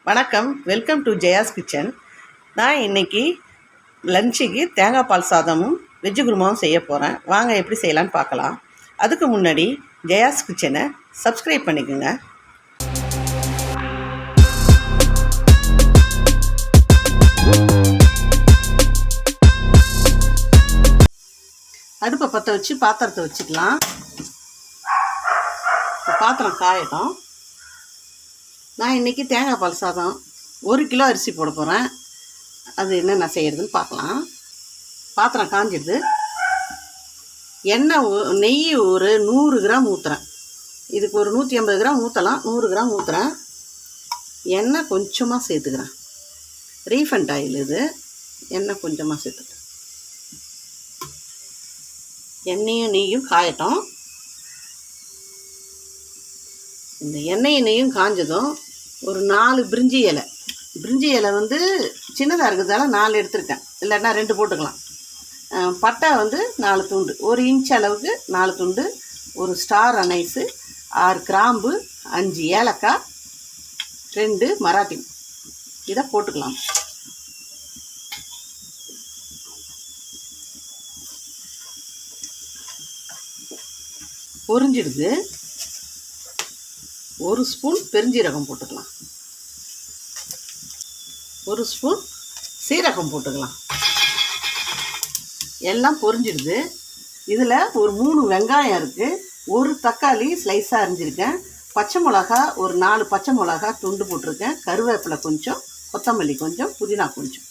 வணக்கம், welcome to Jaya's kitchen. நான் இன்றைக்கி லஞ்சுக்கு தேங்காய் பால் சாதமும் வெஜ்ஜு குருமாவும் செய்ய போகிறேன். வாங்க எப்படி செய்யலான்னு பார்க்கலாம். அதுக்கு முன்னாடி ஜெயாஸ் கிச்சனை சப்ஸ்கிரைப் பண்ணிக்கோங்க. அடுப்பை பற்ற வச்சு பாத்திரத்தை வச்சுக்கலாம். பாத்திரம் காயட்டும். நான் இன்றைக்கி தேங்காய் பால் சாதம் 1 கிலோ அரிசி போட போகிறேன். அது என்னென்ன செய்கிறதுன்னு பார்க்கலாம். பாத்திரம் காஞ்சிடுது. நெய் ஒரு 100 கிராம் ஊற்றுறேன். இதுக்கு ஒரு 150 கிராம் ஊற்றலாம். 100 கிராம் ஊற்றுறேன். எண்ணெய் கொஞ்சமாக சேர்த்துக்கிறேன். ரீஃபண்ட் ஆயில் இது. எண்ணெய் கொஞ்சமாக சேர்த்துக்கிறேன். எண்ணெயும் நெய்யும் காயட்டும். இந்த எண்ணெயும் நெய்யும் காஞ்சதும் ஒரு 4 பிரிஞ்சி இலை. பிரிஞ்சி இலை சின்னதாக இருக்கிறதால 4 எடுத்துருக்கேன், இல்லைன்னா 2 போட்டுக்கலாம். பட்டை 4 துண்டு, 1 இன்ச் அளவுக்கு 4 துண்டு, ஒரு ஸ்டார் அனைஸு, 6 கிராம்பு, 5 ஏலக்காய், 2 மராட்டி. இதை போட்டுக்கலாம். பொரிஞ்சிடுது. 1 ஸ்பூன் பெருஞ்சீரகம் போட்டுக்கலாம். 1 ஸ்பூன் சீரகம் போட்டுக்கலாம். எல்லாம் பொரிஞ்சிடுது. இதில் ஒரு 3 வெங்காயம் இருக்குது, 1 தக்காளி ஸ்லைஸாக அரிஞ்சிருக்கேன், பச்சை மிளகா ஒரு 4 பச்சை மிளகா துண்டு போட்டிருக்கேன், கருவேப்பிலை கொஞ்சம், கொத்தமல்லி கொஞ்சம், புதினா கொஞ்சம்.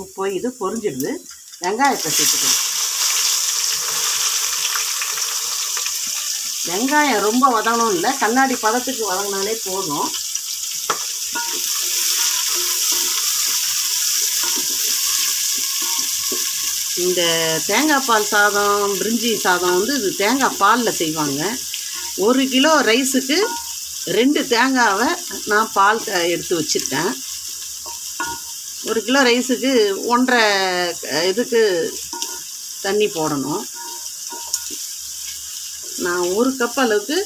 இப்போ இது பொரிஞ்சிடுது. வெங்காயத்தை சேர்த்துக்கலாம். வெங்காயம் ரொம்ப வதங்கணும் இல்லை, கண்ணாடி பதத்துக்கு வதங்கினாலே போதும். இந்த தேங்காய் பால் சாதம், பிரிஞ்சி சாதம் இது தேங்காய் பாலில் செய்வாங்க. 1 கிலோ ரைஸுக்கு 2 தேங்காவை நான் பால் எடுத்து வச்சுருக்கேன். 1 கிலோ ரைஸுக்கு 1.5 இதுக்கு தண்ணி போடணும். நான் 1 கப் அளவுக்கு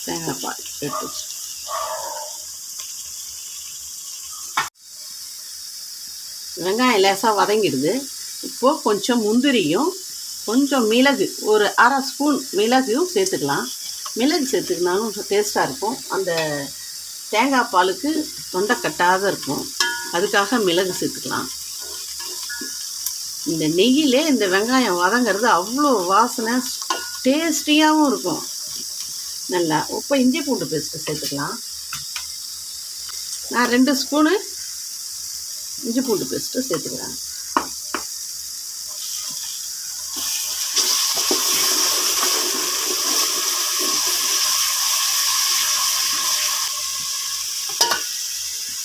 தேங்காய் பால் எடுத்து வச்சு, வெங்காயம் லேசாக வதங்கிடுது. இப்போது கொஞ்சம் முந்திரியும் கொஞ்சம் மிளகு, ஒரு 1/2 ஸ்பூன் மிளகும் சேர்த்துக்கலாம். மிளகு சேர்த்துக்கினாலும் டேஸ்ட்டாக இருக்கும். அந்த தேங்காய் பாலுக்கு தொண்டை கட்டாத இருக்கும், அதுக்காக மிளகு சேர்த்துக்கலாம். இந்த நெய்யிலே இந்த வெங்காயம் வதங்கிறது அவ்வளோ வாசனை, டேஸ்டியாகவும் இருக்கும் நல்லா. இப்போ இஞ்சி பூண்டு பேஸ்ட்டு சேர்த்துக்கலாம். நான் 2 ஸ்பூனு இஞ்சி பூண்டு பேஸ்ட்டு சேர்த்துக்கிறேன்.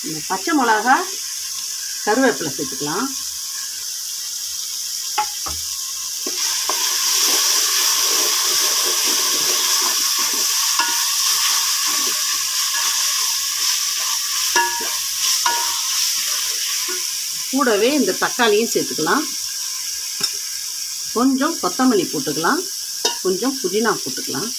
இந்த பச்சை மிளகா, கருவேப்பிலை சேர்த்துக்கலாம். கூடவே இந்த தக்காளியும் சேர்த்துக்கலாம். கொஞ்சம் கொத்தமல்லி போட்டுக்கலாம், கொஞ்சம் புதினா போட்டுக்கலாம்.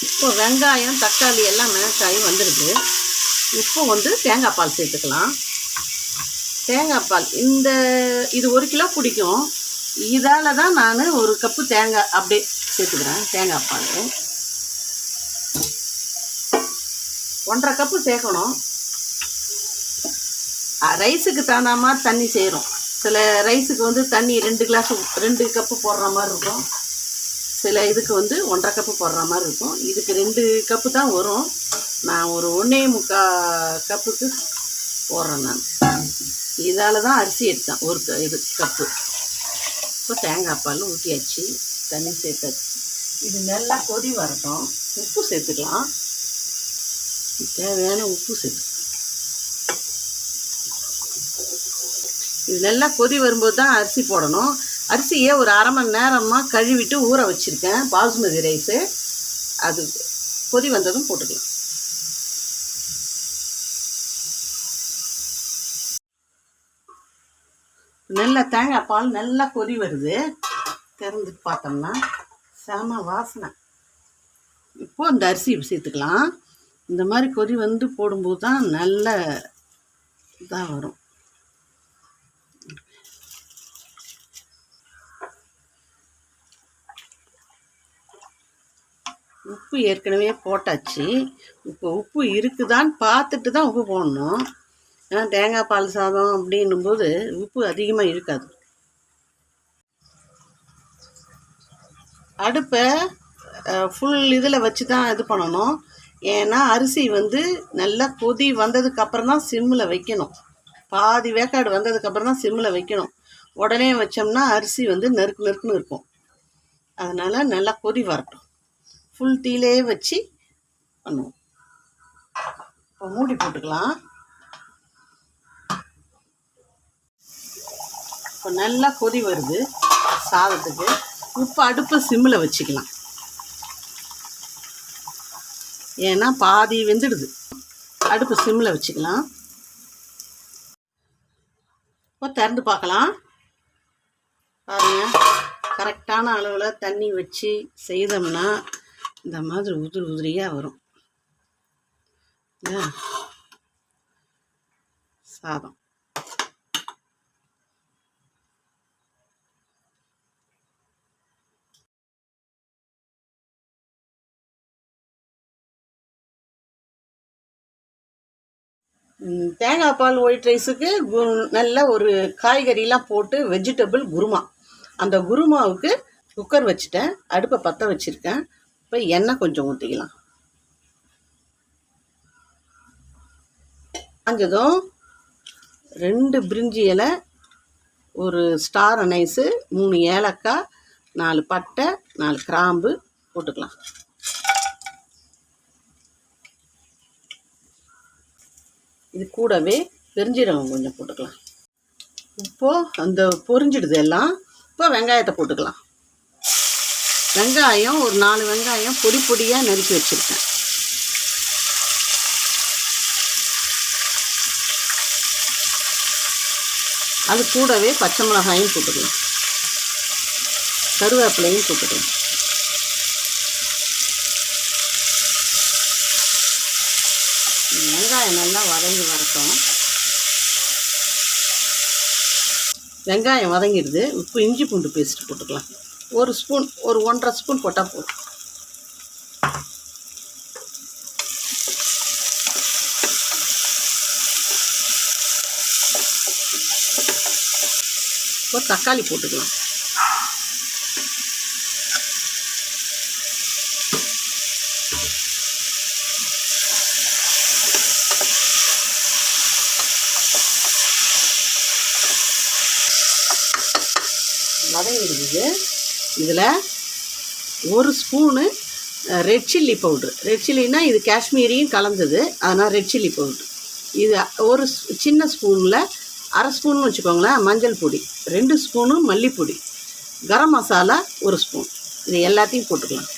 இப்போ வெங்காயம் தக்காளி எல்லாம் மேஷாகி வந்துடுது. இப்போ தேங்காய் பால் சேர்த்துக்கலாம். தேங்காய் பால் இது 1 கிலோ பிடிக்கும். இதால் தான் நான் 1 கப்பு தேங்காய் அப்படியே சேர்த்துக்கிறேன். தேங்காய் பால் 1.5 கப்பு சேர்க்கணும். ரைஸுக்கு தகுந்த மாதிரி தண்ணி செய்கிறோம். சில ரைஸுக்கு தண்ணி 2 கப்பு போடுற மாதிரி இருக்கும். சில இதுக்கு 1.5 கப்பு போடுற மாதிரி இருக்கும். இதுக்கு 2 கப்பு தான் வரும். நான் ஒரு 1.25 கப்புக்கு போடுறேன் நான். இதால் தான் அரிசி எடுத்தேன் 1 கப்பு. இப்போ தேங்காய் பால் ஊற்றியாச்சு, தண்ணி சேர்த்தாச்சு. இது நல்லா கொதி வரட்டும். உப்பு சேர்த்துக்கலாம். தேவையான உப்பு சேர்த்து இது நல்லா கொதி வரும்போது தான் அரிசி போடணும். அரிசியை ஒரு 1/2 மணி நேரமாக கழுவிட்டு ஊற வச்சுருக்கேன், பாஸ்மதி ரைஸு. அது கொதி வந்ததும் போட்டுக்கலாம். நல்ல தேங்காய் பால் நல்லா கொதி வருது. திறந்து பார்த்தோம்னா செம வாசனை. இப்போது இந்த அரிசி சேர்த்துக்கலாம். இந்த மாதிரி கொதி வந்து போடும்போது தான் நல்ல இதாக வரும். உப்பு ஏற்கனவே போட்டாச்சு. இப்போ உப்பு இருக்குதான்னு பார்த்துட்டு தான் உப்பு போடணும். ஏன்னா தேங்காய் பால் சாதம் அப்படின்னும்போது உப்பு அதிகமாக இருக்காது. அடுப்பை ஃபுல் இதில் வச்சு தான் இது பண்ணணும். ஏன்னா அரிசி வந்து நல்லா கொதி வந்ததுக்கப்புறம் தான் சிம்மில் வைக்கணும். பாதி வேக்காடு வந்ததுக்கப்புறம் தான் சிம்மில் வைக்கணும். உடனே வச்சோம்னா அரிசி வந்து நறுக்கு நறுக்குன்னு இருக்கும். அதனால் நல்லா கொதி வரட்டும். ஃபுல் தீலே வச்சு பண்ணுவோம். இப்போ மூடி போட்டுக்கலாம். இப்போ நல்லா கொதி வருது சாதத்துக்கு. இப்போ அடுப்பை சிம்மில் வச்சுக்கலாம். ஏன்னா பாதி வெந்துடுது. அடுப்பு சிம்மில் வச்சுக்கலாம். இப்போ திறந்து பார்க்கலாம். பாருங்கள், கரெக்டான அளவில் தண்ணி வச்சு செய்தோம்னா இந்த மாதிரி உதிரியாக வரும் சாதம். தேங்காய் பால் ஒயிட் ரைஸுக்கு நல்ல ஒரு காய்கறிலாம் போட்டு வெஜிடபிள் குருமா. அந்த குருமாவுக்கு குக்கர் வச்சுட்டேன். அடுப்பை பற்ற வச்சுருக்கேன். இப்போ எண்ணெய் கொஞ்சம் ஊற்றிக்கலாம். காஞ்சதும் 2 பிரிஞ்சி இலை, ஒரு ஸ்டார் அனைஸு, 3 ஏலக்காய், 4 பட்டை, 4 கிராம்பு போட்டுக்கலாம். இது கூடவே பெருஞ்சீரகம் கொஞ்சம் போட்டுக்கலாம். இப்போது அந்த பொரிஞ்சிடுது எல்லாம். இப்போ வெங்காயத்தை போட்டுக்கலாம். வெங்காயம் ஒரு 4 வெங்காயம் பொடி பொடியாக நறுக்கி வச்சுருக்கேன். அது கூடவே பச்சை மிளகாயும் போட்டுக்கலாம். கருவேப்பிலையும் போட்டுக்கலாம். வெங்காயம் நல்லா வதங்கி வரட்டும். வெங்காயம் வதங்கிடுது. இப்போ இஞ்சி பூண்டு பேஸ்ட் போட்டுக்கலாம். ஒரு ஸ்பூன், ஒரு 1.5 ஸ்பூன் போட்டால் போதும். இப்போ தக்காளி போட்டுக்கலாம். வதங்கிடுது. இதில் 1 spoon red chilli powder. Red சில்லினா இது காஷ்மீரியும் கலந்தது, அதனால் ரெட் சில்லி பவுட்ரு. இது ஒரு சின்ன ஸ்பூனில் 1/2 ஸ்பூன் வச்சுக்கோங்களேன் மஞ்சள் பொடி, 2 ஸ்பூனு மல்லிப்பொடி, கரம் மசாலா 1 ஸ்பூன். இது எல்லாத்தையும் போட்டுக்கலாம்.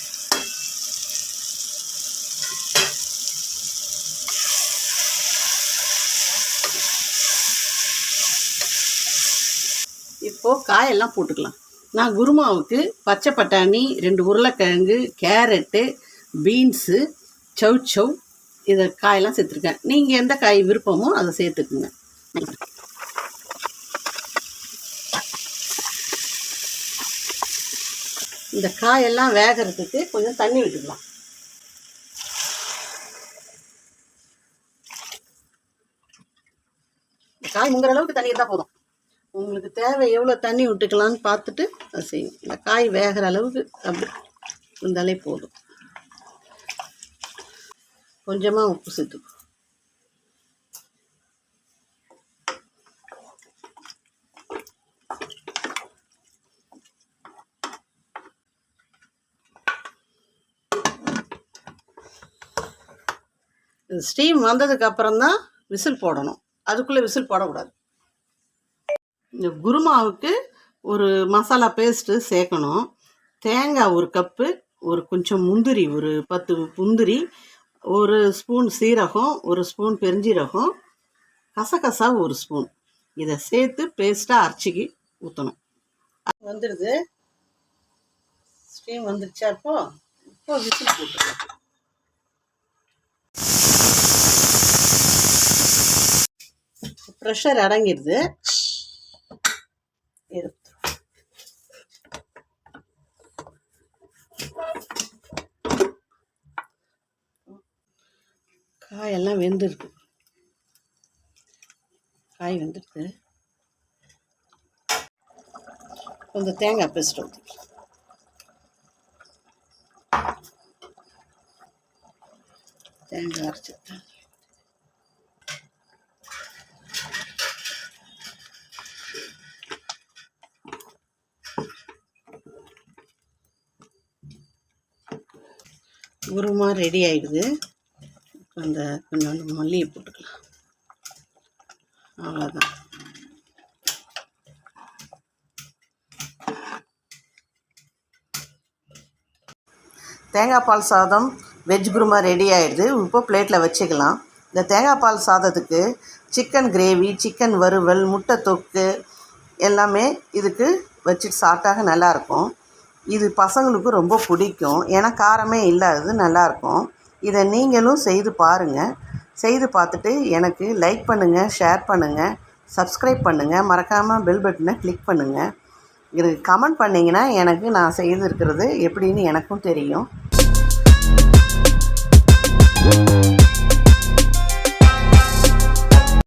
இப்போது காயெல்லாம் போட்டுக்கலாம். நான் குருமாவுக்கு பச்சை பட்டாணி, 2 உருளைக்கிழங்கு, கேரட்டு, பீன்ஸு, சவ் இதை காயெல்லாம் சேர்த்துருக்கேன். நீங்கள் எந்த காய் விருப்பமோ அதை சேர்த்துக்குங்க. இந்த காயெல்லாம் வேகிறதுக்கு கொஞ்சம் தண்ணி விட்டுக்கலாம். காய் முங்குற அளவுக்கு தண்ணி இருந்தால் போதும். உங்களுக்கு தேவை எவ்வளோ தண்ணி விட்டுக்கலான்னு பார்த்துட்டு அது செய்யும். இந்த காய் வேகிற அளவுக்கு அப்படி இருந்தாலே போதும். கொஞ்சமாக உப்பு சேர்த்துக்கும். ஸ்டீம் வந்ததுக்கப்புறம் தான் விசில் போடணும். அதுக்குள்ளே விசில் போடக்கூடாது. இந்த குருமாவுக்கு ஒரு மசாலா பேஸ்ட்டு சேர்க்கணும். தேங்காய் 1 கப்பு, ஒரு கொஞ்சம் முந்திரி, ஒரு 10 முந்திரி, 1 ஸ்பூன் சீரகம், 1 ஸ்பூன் பெருஞ்சீரகம், கசகசா 1 ஸ்பூன். இதை சேர்த்து பேஸ்ட்டாக அரைச்சிக்கி ஊற்றணும். வந்துடுது, ஸ்டீம் வந்துடுச்சா? இப்போ விசில் போட்டுக்கலாம். ப்ரெஷர் அடங்கிடுது. எடுத்து காயெல்லாம் வெந்துருக்கு. காய் வெந்துடுது. கொஞ்சம் தேங்காய் பேஸ்ட் ஊற்றிக்கலாம். தேங்காய் அரைச்சிட்டேன். குருமா ரெடி ஆகிடுது. அந்த கொஞ்சோண்டு மல்லியை போட்டுக்கலாம். அவ்வளோதான். தேங்காய் பால் சாதம் வெஜ் குருமா ரெடி ஆகிடுது. இப்போ பிளேட்டில் வச்சுக்கலாம். இந்த தேங்காய் பால் சாதத்துக்கு சிக்கன் கிரேவி, சிக்கன் வறுவல், முட்டை தொக்கு எல்லாமே இதுக்கு வச்சுட்டு சாப்பிட்டாக நல்லாயிருக்கும். இது பசங்களுக்கு ரொம்ப பிடிக்கும். ஏன்னா காரமே இல்லாதது நல்லாயிருக்கும். இதை நீங்களும் செய்து பாருங்கள். செய்து பார்த்துட்டு எனக்கு லைக் பண்ணுங்கள், ஷேர் பண்ணுங்கள், சப்ஸ்கிரைப் பண்ணுங்கள். மறக்காமல் பெல் பட்டனை கிளிக் பண்ணுங்கள். இதுக்கு கமெண்ட் பண்ணிங்கன்னா எனக்கு நான் செய்திருக்கிறது எப்படின்னு எனக்கும் தெரியும்.